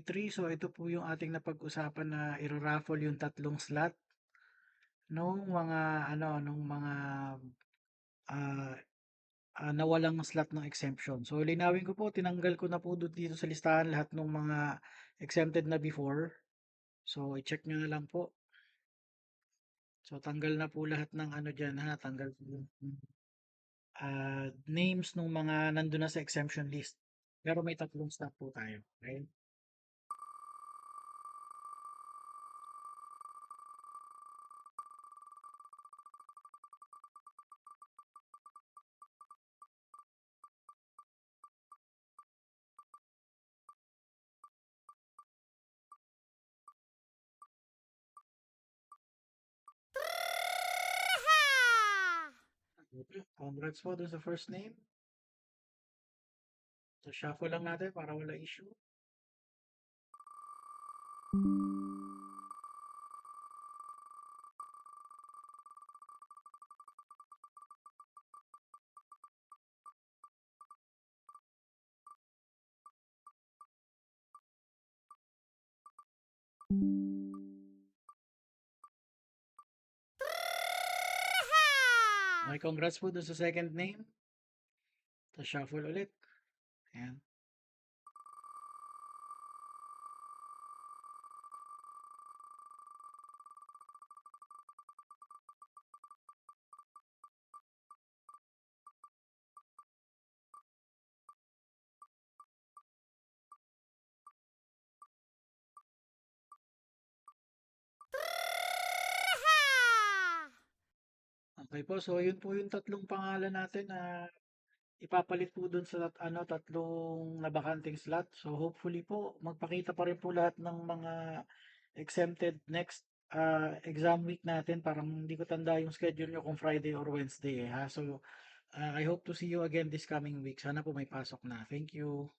2023. So ito po yung ating napag-usapan na iro-raffle yung tatlong slot nung mga ah, nawalang slot ng exemption. So linawin ko po, tinanggal ko na po dito sa listahan lahat ng mga exempted na before. So i-check nyo na lang po. So tanggal na po lahat ng ano dyan ha, tanggal po yung names ng mga nandun na sa exemption list. Pero may tatlong slot po tayo. Okay? Okay. Congrats po dun sa first name. So shuffle lang natin para wala issue. Okay, congrats po dun sa second name. So shuffle ulit. Ayan. Okay po, so yun po yung tatlong pangalan natin na ipapalit po dun sa tatlong nabakanting slot. So hopefully po magpakita pa rin po lahat ng mga exempted next exam week natin. Parang hindi ko tanda yung schedule nyo kung Friday or Wednesday ha. So I hope to see you again this coming week. Sana po may pasok na. Thank you.